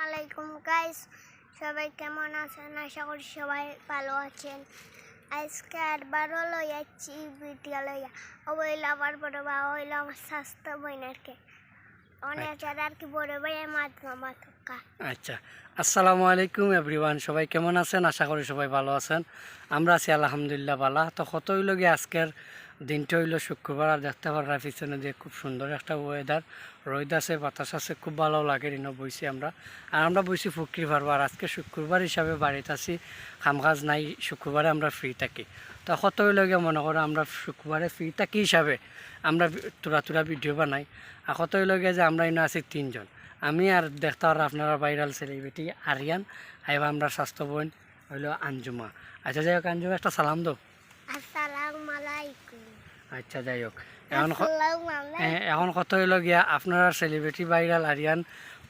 আলাইকুম গাইস, সবাই কেমন আছেন? আশা করি সবাই ভালো আছেন। আজকে আরবারও লইয়াছি ভিডিও লইয়া ওইল আমার বড় বা ওইল আমার স্বাস্থ্য বইনারকে অনেক আর কি বড় ভাই মামা তোকা। আচ্ছা, আসসালামু আলাইকুম এভরিওয়ান, সবাই কেমন আছেন? আশা করি সবাই ভালো আছেন। আমরা আছি আলহামদুলিল্লাহ ভালো। তো কত হইল গিয়ে আজকের দিনটা হইল শুক্রবার, আর দেখতে পারার পিছনে যে খুব সুন্দর একটা ওয়েদার, রোদ আছে, বাতাস আছে, খুব ভালো লাগে। রিনো বইছি আমরা, আর আমরা বইছি ফুকরি পারবো। আর আজকে শুক্রবার হিসাবে বাড়িতে আছি, কাজ নাই, শুক্রবারে আমরা ফ্রি থাকি। তো কত হইল গিয়ে মনে করো আমরা শুক্রবারে ফ্রি থাকি হিসাবে আমরা তোরা ভিডিও বানাই। আর কত হইল গিয়ে যে আমরা এনে আছি তিনজন, আমি আর দেখতে আর আপনারা ভাইরাল সেলিব্রিটি আরিয়ান, আইবা আমরা স্বাস্থ্য বোন হইল আঞ্জুমা। আচ্ছা যাই হোক, আঞ্জুমা একটা সালাম দো। আসসালামু আলাইকুম। আচ্ছা যাই হোক, এখন কত হইল গিয়া আপনারা সেলিব্রিটি ভাইরাল আরিয়ান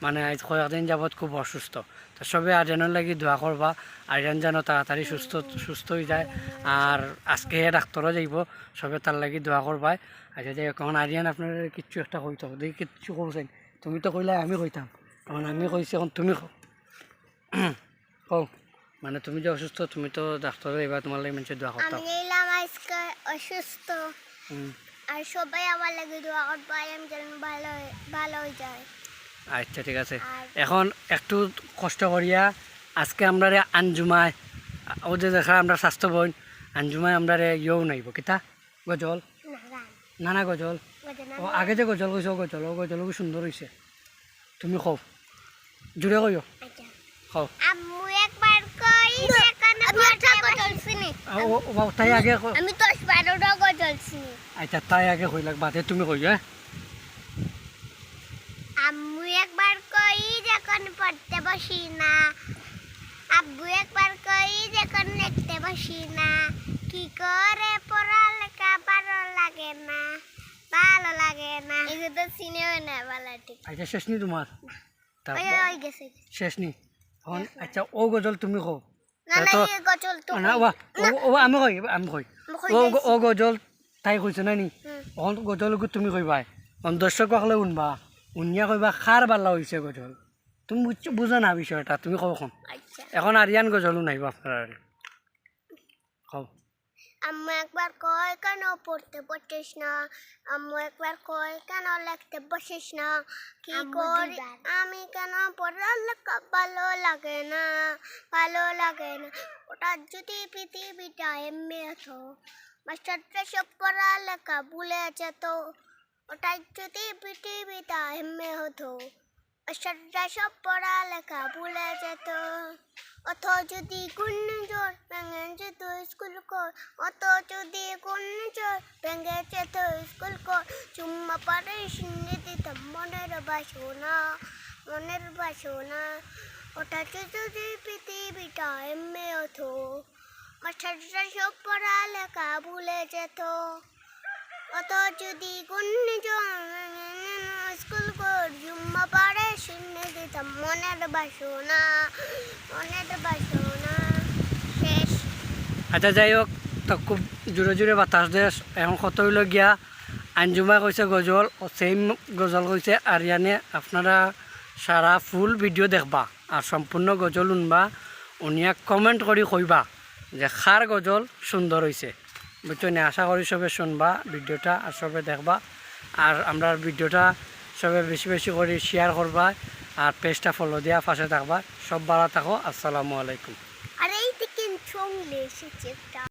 মানে আজ কয়েকদিন যাবৎ খুব অসুস্থ। তো সবে আরিয়ানের লাগি দোয়া করবা, আরিয়ান যেন তাড়াতাড়ি সুস্থ হয়ে যায়। আর আজকে ডাক্তারও যাইব, সবে তার লাগি দোয়া করবাই। আচ্ছা যাই হোক, এখন আরিয়ান আপনার কিচ্ছু একটা কইতে হবে, দেখি কিচ্ছু কৌছেন। তুমি তো কইলে আমি কইতাম, এখন আমি কইছি, এখন তুমি কও। মানে তুমি যে অসুস্থ, তুমি তো ডাক্তারে এবার তোমার লাগে মানুষের দোয়া করতাম। আমি এলাম আজকে অসুস্থ, আর সবাই আমার লাগে দোয়া করবে আমি যেন ভালো হয়ে যায়। আচ্ছা ঠিক আছে, এখন একটু কষ্ট করিয়া আজকে আমরা আঞ্জুমায় ও যে দেখা আমরা স্বাস্থ্য বোন আঞ্জুমায় আমরা ইয়েও নাইব কিতা গজল নানা গজল। ও আগে যে গজল কইছ ও গজল সুন্দর হয়েছে, তুমি কও জুড়ে কইও কও। তাই আগে আমি 10-12টা গজল শুনি। আচ্ছা তাই আগে কই লাগ বাদে তুমি কইও। আম্মু একবার কই যখন পড়তে বসি না, আব্বু একবার কই যখন লিখতে বসি না, কি করে পড়ালেখা ভালো লাগে না। এগুলো তো সিনেও না ভালো ঠিক। আচ্ছা শেষ নি তোমার? ওই গেছে শেষ নি এখন। আচ্ছা ও গজল তুমি কও। না না এই গজল তো না আমি কই ও গজল তাই কইছে না নি, এখন গজল তুমি কইবা, দর্শক হলে শুনবা, শুনিয়া কইবা খার বালা হয়েছে গজল। তুমি বুঝো না বিষয়টা, তুমি কও এখন। এখন আরিয়ান গজলও নাইবা আপনার কও। আম্মু একবার কয় কেন পড়তে বসিস না, আম্মু একবার কয় কেন লিখতে বসিস না, কি করি আমি কেন পড়ালেখা ভালো লাগে না। ওটা যদি পৃথিবীটা এমনি হতো, মাস্টারটা সব পড়ালেখা ভুলে যেত। ওটাই যদি পৃথিবীটা এমনি হতো, মাস্টারটা সব পড়ালেখা ভুলে যেত। অত যদি ঘূর্ণিঝড় ভেঙে যেত স্কুল কর, অত যদি ঘূর্ণিঝড় ভেঙে যেত স্কুল কর, চুম্মা পারে শুনে দিতাম মনের বাসনা। ওটা যদি পৃথিবীটা এমনি হতো, মাস্টারটা সব পড়ালেখা ভুলে যেত। অত যদি ঘূর্ণিঝড় স্কুল কর, চুম্মা পারে শুনে দিতাম মনের বাসনা। শেষ। আচ্ছা যাই হোক, তো খুব জোরে বাতাস দেয়। এখন কত হইল গিয়া আঞ্জুমা কইছে গজল, ও সেম গজল কইছে আরিয়ানে। আপনারা সারা ফুল ভিডিও দেখবা আর সম্পূর্ণ গজল শুনবা, উনিয়া কমেন্ট করি কইবা যে খার গজল সুন্দর হয়েছে, বুঝছো না? আশা করি সবে শুনবা ভিডিওটা আর সবে দেখবা, আর আমরা ভিডিওটা সবে বেশি করে শেয়ার করবা, আর পেজটা ফলো দিয়া পাশে থাকবা। সব ভালো থাকো, আসসালামু আলাইকুম। আর এই দিকে চলে এসেছে।